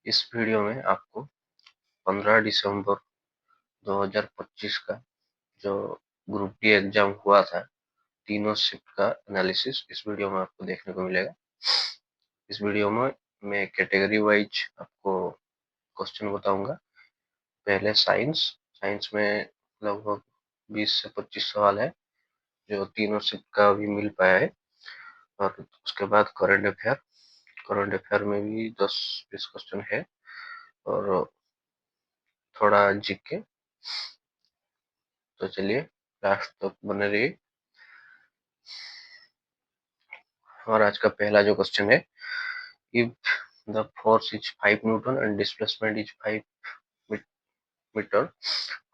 इस वीडियो में आपको 15 दिसंबर 2025 का जो ग्रुप डी एग्जाम हुआ था, तीनों शिफ्ट का एनालिसिस इस वीडियो में आपको देखने को मिलेगा। इस वीडियो में मैं कैटेगरी वाइज आपको क्वेश्चन बताऊंगा। पहले साइंस में लगभग 20 से 25 सवाल है जो तीनों शिफ्ट का भी मिल पाया है। और उसके बाद करंट अफेयर में भी 10-20 क्वेश्चन है और थोड़ा जीके। तो चलिए लास्ट तक बने रहिए। और आज का पहला जो क्वेश्चन है, if the force is 5 newton and displacement is 5 metre,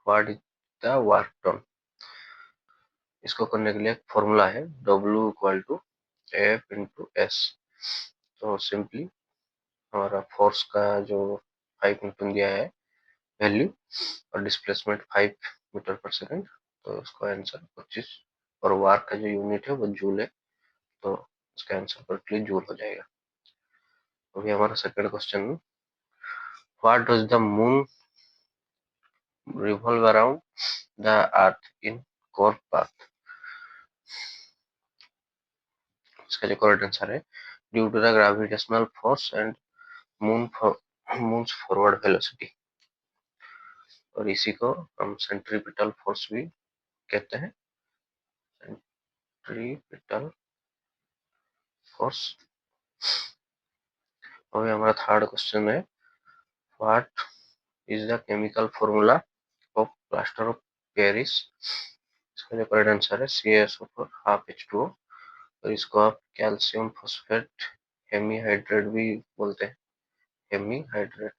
what is the work done. इसको करने के लिए एक फॉर्मूला है, W equal to F into S. तो सिंपली हमारा फोर्स का जो 5 न्यूटन दिया है वैल्यू और डिस्प्लेसमेंट 5 मीटर पर सेकंड, तो उसका आंसर 25 और वार का जो यूनिट है वो जूल है, तो इसका आंसर करेक्टली जूल हो जाएगा। अभी हमारा second question, what does the moon revolve around the earth in course path। इसका जो करेक्ट आंसर है, due to the gravitational force and moon forward velocity. और इसी को हम सेंट्रीपिटल फोर्स भी कहते हैं, सेंट्रीपिटल फोर्स। और हमारा थर्ड क्वेश्चन है, what is the chemical formula of plaster of Paris. इसका जो करेक्ट आंसर है CaSO4 हाफ H2O। और इसको आप कैल्शियम फॉस्फेट हेमीहाइड्रेट भी बोलते हैं, हेमीहाइड्रेट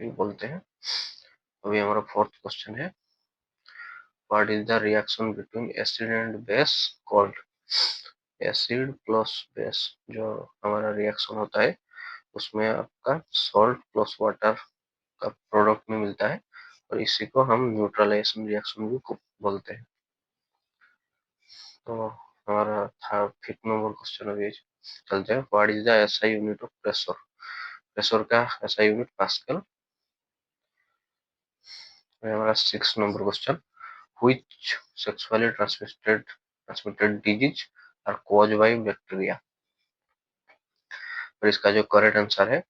भी बोलते हैं। अभी हमारा फोर्थ क्वेश्चन है, what is the reaction between acid and base called. Acid plus base जो हमारा रिएक्शन होता है उसमें आपका सॉल्ट प्लस वाटर का प्रोडक्ट में मिलता है, और इसी को हम न्यूट्रलाइजेशन रिएक्शन भी बोलते हैं। तो हमारा था फिफ्थ नंबर क्वेश्चन अभी चलते हैं, what is the SI unit of pressure. Pressure का एसआई यूनिट पास्कल। हमारा six number question, which sexually transmitted disease are caused by bacteria. और इसका जो करेक्ट आंसर है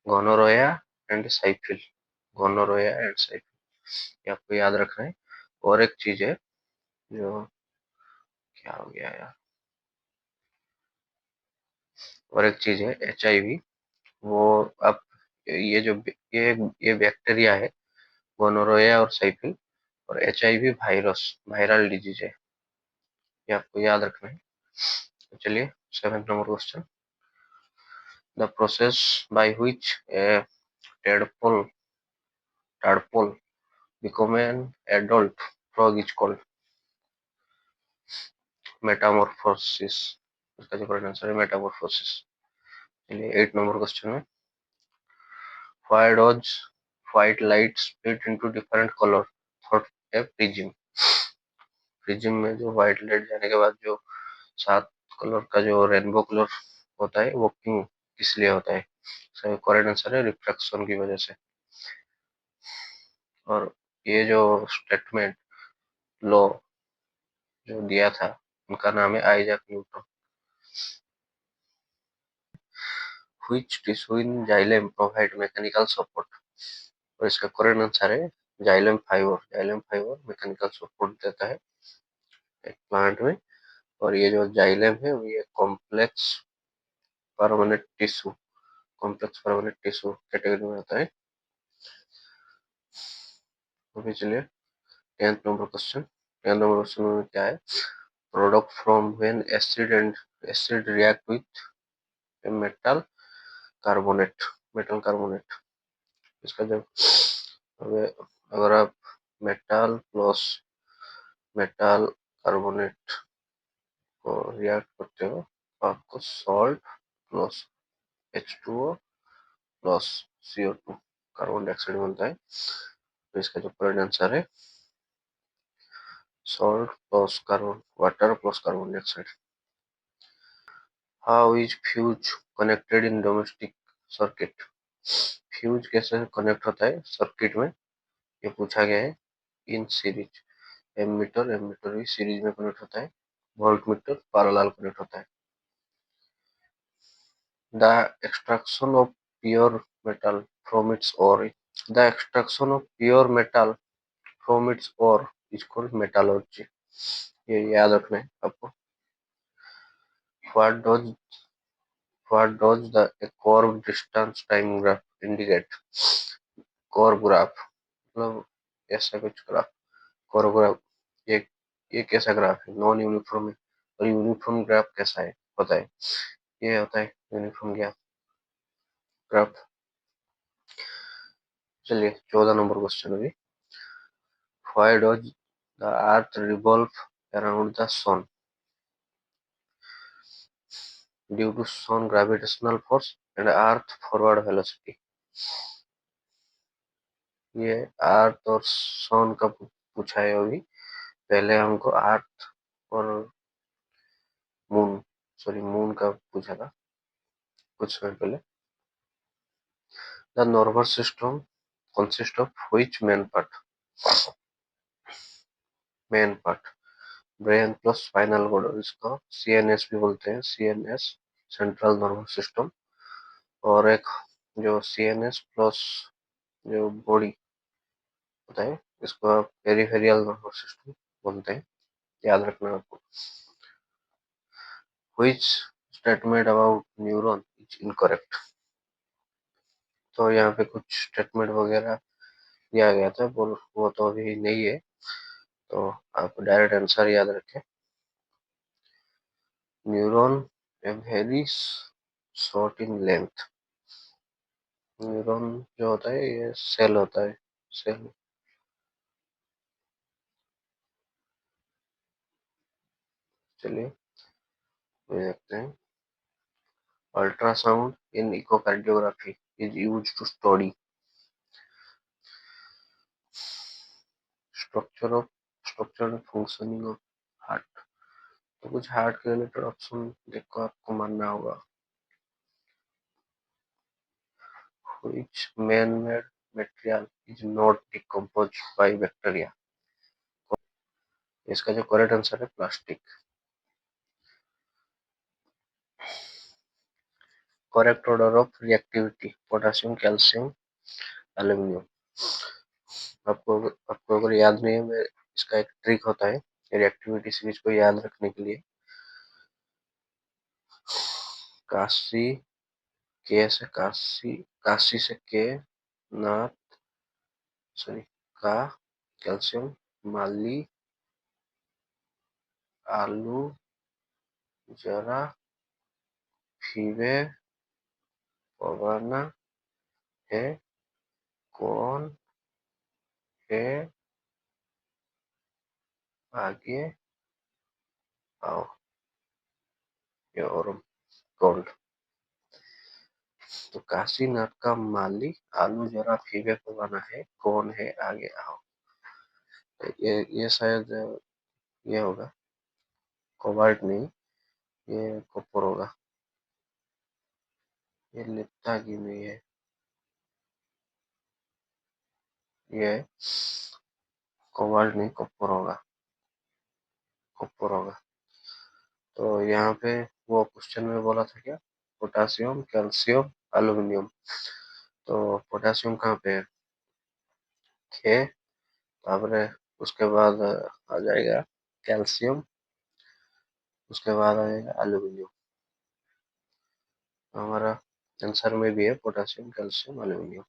गोनोरोया एंड साइफिल। गोनोरोया एंड साइफिल, ये आपको याद रखना है। और एक चीज है जो, क्या हो गया यार, और एक चीज है HIV। वो आप ये जो ये बैक्टीरिया है गोनोरोया और साइफिल, और HIV वायरस वायरल डिजीज है, ये आपको याद रखना है। तो चलिए seventh number question, the process by which A tadpole become an adult frog is called Metamorphosis. इसका जो करेक्ट आंसर है मेटामॉर्फोसिस। चलिए एट नंबर क्वेश्चन में, why does white light split into different colour through a prism. Prism में जो white light जाने के बाद जो 7 कलर का जो रेनबो कलर होता है वो क्यों, किस लिए होता है। सही करेक्ट आंसर है रिफ्रैक्शन की वजह से। और ये जो स्टेटमेंट लॉ जो दिया था उनका नाम है Isaac Newton. Which tissue in xylem provide mechanical support. और इसका करेक्ट आंसर है xylem fibre. Xylem fibre mechanical support देता है एक प्लांट में। और ये जो जाइलम है ये कॉम्प्लेक्स परमानेंट टिश्यू कैटेगरी में आता है। अभी चलिए टेंथ नंबर क्वेश्चन में क्या है, product from when acid react with metal carbonate. इसका जब अगर आप मेटल प्लस मेटल कार्बोनेट को रिएक्ट करते हो तो आपको salt plus H2O plus CO2 carbon dioxide बनता है। तो इसका जो करेक्ट आंसर है salt plus carbon, water plus carbon dioxide. How is fuse connected in domestic circuit? Fuse कैसे कनेक्ट होता है सर्किट में, ये पूछा गया है। इन सीरीज, एमीटर भी सीरीज में कनेक्ट होता है, वोल्ट मीटर पैरेलल कनेक्ट होता है। The extraction of pure metal from its ore, the extraction of pure metal from its ore is called metallurgy. ये याद रखना है आपको। What does what does the curve distance time graph indicate? Curve graph मतलब ऐसा कुछ graph, curve graph, ये ये कैसा ग्राफ है? नॉन यूनिफॉर्म है। और यूनिफॉर्म ग्राफ कैसा है होता है? ये होता है यूनिफॉर्म ग्राफ। चलिए 14 नंबर क्वेश्चन अभी। Why does the earth revolve around the sun? Due to sun gravitational force and earth forward velocity। ये अर्थ और सन का पूछा है अभी। पहले हमको अर्थ और मून, सॉरी मून का पूछा था कुछ समय पहले। The nervous system consist of which main part? Brain plus spinal cord, इसको सीएनएस भी बोलते हैं, सीएनएस सेंट्रल नर्वस सिस्टम। और एक जो सीएनएस प्लस जो बॉडी होता है, इसको आप पेरिफेरियल नर्वस सिस्टम बोलते हैं, याद रखना आपको। Which statement about neuron is incorrect? तो यहाँ पे कुछ स्टेटमेंट वगैरह दिया गया था, वो तो अभी नहीं है, तो आप डायरेक्ट आंसर याद रखें। Neuron a very short in length. Neuron जो होता है ये सेल होता है, सेल। चलिए देखते हैं। Ultrasound in echocardiography is used to study structure of structure and functioning of heart. तो कुछ हार्ट के रिलेटेड ऑप्शन देखो आपको मानना होगा। Which man-made material is not decomposed by bacteria? इसका जो करेक्ट आंसर है plastic. Correct order of reactivity potassium, calcium, aluminium. आपको अगर याद नहीं है, मैं इसका एक ट्रिक होता है रिएक्टिविटी सीरीज को याद रखने के लिए। काशी, के से काशी, काशी से के, नाथ, सॉरी का, कैल्शियम, माली, आलू जरा फीवे पवाना है, कौन है आगे आओ, ये और गोल्ड। तो काशीनाथ का माली, आलू जरा फीवे पवाना है, कौन है आगे आओ। ये शायद ये होगा, कोबाल्ट नहीं, ये कॉपर होगा। ये लिप्ता की नहीं है, ये कोबाल्ट नहीं, कॉपर होगा, कॉपर होगा। तो यहाँ पे वो क्वेश्चन में बोला था क्या? Potassium, calcium, aluminium. तो पोटासियम कहाँ पे है? खे, तापरे उसके बाद आ जाएगा कैल्शियम, उसके बाद आ जाएगा एल्यूमिनियम। हमारा आंसर में भी है potassium, calcium, aluminium.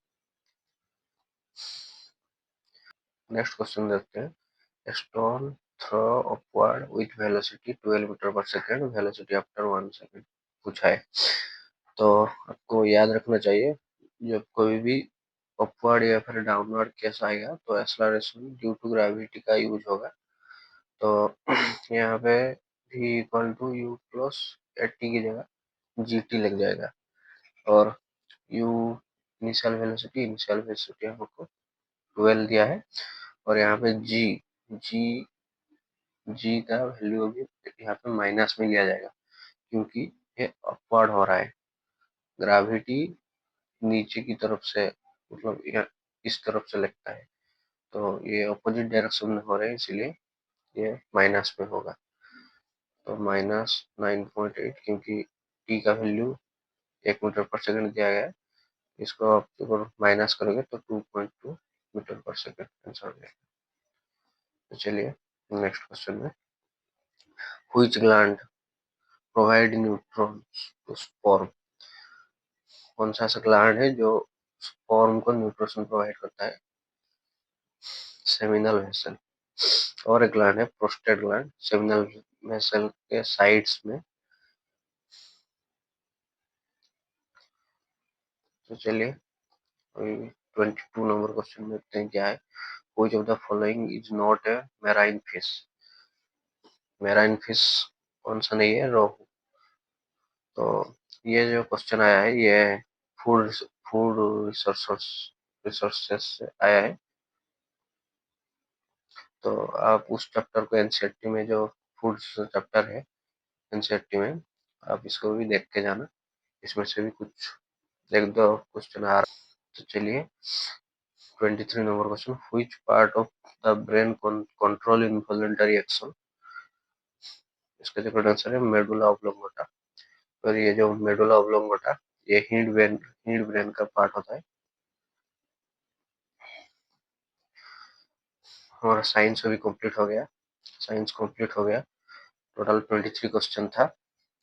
Next question देखते हैं। Stone throw upward with velocity 12 metre per second, velocity after 1 second पूछा है। तो आपको याद रखना चाहिए, जब कोई भी अपवर्ड या फिर डाउनवर्ड केस आएगा तो एक्सेलरेशन ड्यू टू ग्रेविटी का यूज होगा। तो यहाँ पे v equal to u plus at की जगह जी टी लग जाएगा। और u इनिशियल वेलोसिटी हमको 12 दिया है, और यहाँ पे जी जी जी का वैल्यू अभी यहाँ पे माइनस में लिया जाएगा, क्योंकि ये अपवर्ड हो रहा है। ग्रेविटी नीचे की तरफ से, मतलब इस तरफ से लगता है, तो ये अपोजिट डायरेक्शन में हो रहा है, इसलिए ये माइनस में होगा। तो -9.8, क्योंकि टी का वैल्यू 1 मीटर पर सेकंड दिया गया है, इसको आप अगर माइनस करोगे तो 2.2 मीटर पर सेकंड आंसर हो जाएगा। तो चलिए नेक्स्ट क्वेश्चन में, which gland provide neutrons to sperm? कौन सा ऐसा ग्लैंड है जो स्पर्म को न्यूट्रिशन प्रोवाइड करता है? Seminal vessel. और एक ग्लैंड है प्रोस्टेट ग्लैंड, सेमिनल वेसल के साइड्स में। तो चलिए अभी 22 नंबर क्वेश्चन में देखते हैं क्या है। Which of the following is not a marine fish? Marine fish कौन सा नहीं है? रोहू। तो ये जो क्वेश्चन आया है ये फूड फूड रिसोर्सेस रिसोर्सेस से आया है। तो आप उस चैप्टर को एनसीईआरटी में, जो फूड चैप्टर है एनसीईआरटी में, आप इसको भी देख के जाना, इसमें से भी कुछ एक दो क्वेश्चन आ रहा। तो चलिए 23 number question, which part of the brain control involuntary action? इसका जो आंसर है मेडुला ऑब्लोंगेटा। और ये जो मेडुला ऑब्लोंगेटा, ये हिंड ब्रेन का पार्ट होता है। हमारा साइंस अभी कंप्लीट हो गया, साइंस कंप्लीट हो गया। टोटल 23 क्वेश्चन था,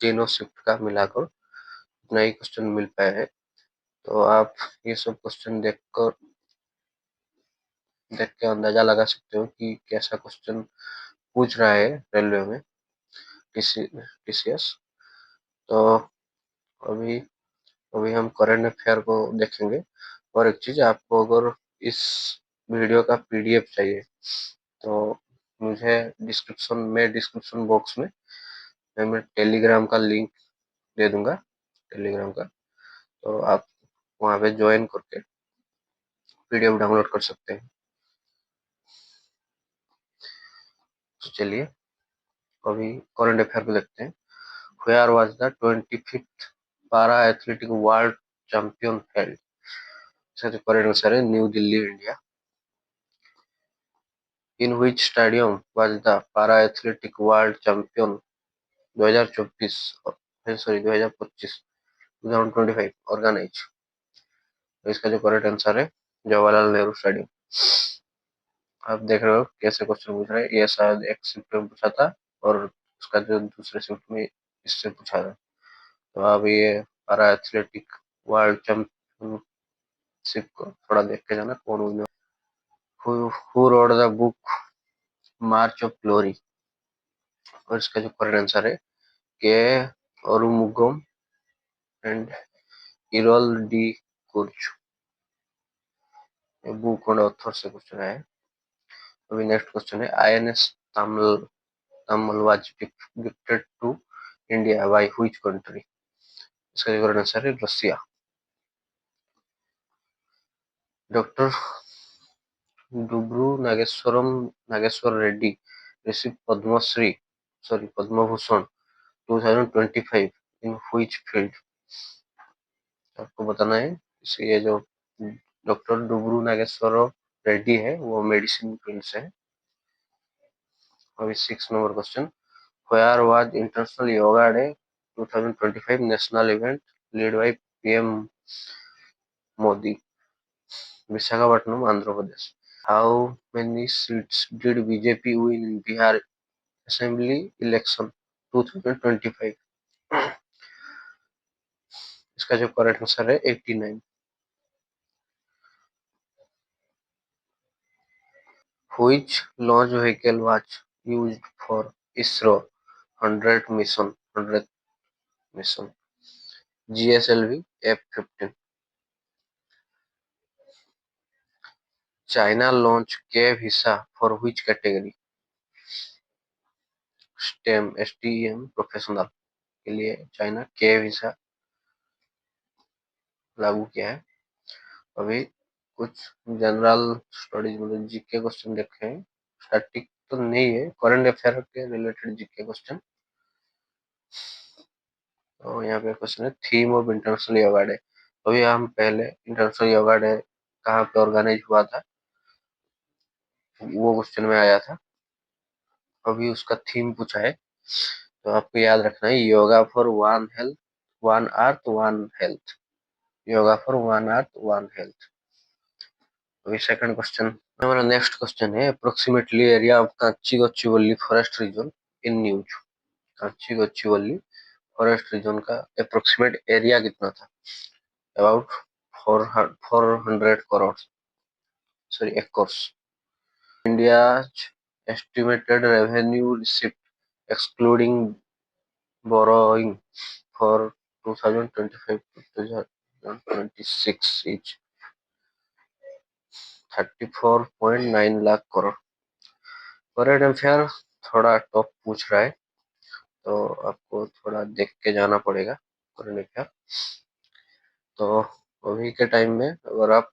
तीनों शिफ्ट का मिलाकर उतना ही क्वेश्चन मिल पाया है। तो आप ये सब क्वेश्चन देख के अंदाजा लगा सकते हो कि कैसा क्वेश्चन पूछ रहा है रेलवे में, टीसीएस। तो अभी अभी हम करंट अफेयर को देखेंगे। और एक चीज, आपको अगर इस वीडियो का पीडीएफ चाहिए तो मुझे डिस्क्रिप्शन बॉक्स में मैं टेलीग्राम का लिंक दे दूंगा, टेलीग्राम का। तो आप वहां पे ज्वाइन करके पीडीएफ डाउनलोड कर सकते हैं। तो चलिए अभी करंट अफेयर को देखते हैं। वेयर वाज द 25th पारा एथलेटिक वर्ल्ड चैंपियन हेल्ड? इसका जो करेक्ट आंसर है New Delhi, India. In which stadium was the para athletic world champion 2024 sorry 2025 2025 organize? तो इसका जो करेक्ट आंसर है जवाहरलाल नेहरू स्टेडियम। आप देख रहे हो कैसे क्वेश्चन पूछ रहे हैं, ये शायद एक शिफ्ट में पूछा था और उसका जो दूसरे शिफ्ट में इससे पूछा था। तो अब ये पारा एथलेटिक वर्ल्ड चैंपियनशिप को थोड़ा देख के जाना, कौन winner. Who wrote the book March of Glory? और इसका जो करेक्ट आंसर है K Arumugam and Errol D'Cruz. ये बुक और ऑथर से क्वेश्चन है। अभी नेक्स्ट क्वेश्चन है, INS Tamil was gifted to India by which country? इसका जो करेक्ट आंसर है Russia. Doctor W Nageshwar Reddy received Padma Bhushan 2025 in which field? आपको बताना है। इसे ये जो डॉक्टर डुब्रू नागेश्वर रेड्डी है वो मेडिसिन फील्ड से है। अभी 6 number question, where was international yoga day 2025 national event lead by PM Modi? Visakhapatnam, Andhra Pradesh. How many seats did BJP win in Bihar assembly election 2025? इसका जो करेक्ट आंसर है 89। Which launch vehicle was used for ISRO 100th mission? GSLV F-15. China launched K visa for which category? STEM professional के लिए China K visa लागू किया है। अभी कुछ जनरल स्टडीज मतलब जीके क्वेश्चन देखे हैं। स्टैटिक तो नहीं है, करंट अफेयर के रिलेटेड जीके क्वेश्चन। तो यहाँ पे क्वेश्चन है theme of international yoga day. अभी हम पहले इंटरनेशनल योगा डे कहाँ पे ऑर्गेनाइज हुआ था वो क्वेश्चन में आया था। अभी उसका थीम पूछा है, तो आपको याद रखना है yoga for one health, one earth one health. Yoga for one earth one health. अभी सेकंड क्वेश्चन, हमारा नेक्स्ट क्वेश्चन है approximately area of Kanchiguchhivali forest region in news. Kanchiguchhivali forest region का अप्रोक्सीमेट एरिया कितना था? About 400 crore, sorry acres. India's estimated revenue receipt excluding borrowing for 2025 to 2026 is 34.9 lakh crore. Current affair थोड़ा tough पूछ रहा है, तो आपको थोड़ा देख के जाना पड़ेगा करंट अफेयर। तो अभी के टाइम में अगर आप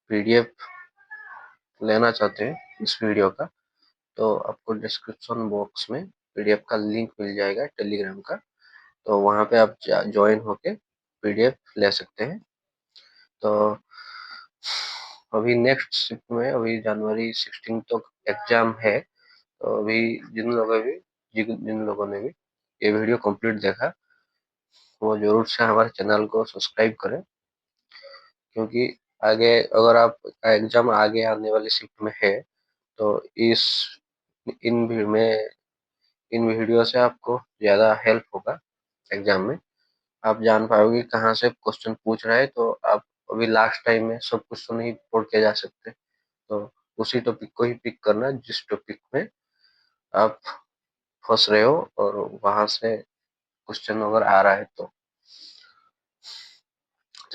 पीडीएफ लेना चाहते हैं इस वीडियो का, तो आपको डिस्क्रिप्शन बॉक्स में पीडीएफ का लिंक मिल जाएगा टेलीग्राम का, तो वहां पे आप ज्वाइन होके पीडीएफ ले सकते हैं। तो अभी नेक्स्ट शिफ्ट में अभी जनवरी 16 तक एग्जाम है, तो अभी जिन लोगों ने भी ये वीडियो कंप्लीट देखा वो जरूर से हमारे चैनल को सब्सक्राइब करें, क्योंकि आगे अगर आप एग्जाम आगे आने वाली शिफ्ट में है तो इस इन भी- में इन वीडियो से आपको ज्यादा हेल्प होगा एग्जाम में। आप जान पाओगे कहाँ से क्वेश्चन पूछ रहा है, तो आप अभी लास्ट टाइम में सब कुछ तो नहीं पढ़ के जा सकते, तो उसी टॉपिक को ही पिक करना जिस टॉपिक में आप फंस रहे हो और वहां से क्वेश्चन अगर आ रहा है तो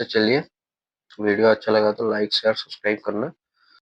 चलिए, वीडियो अच्छा लगा तो लाइक शेयर सब्सक्राइब करना।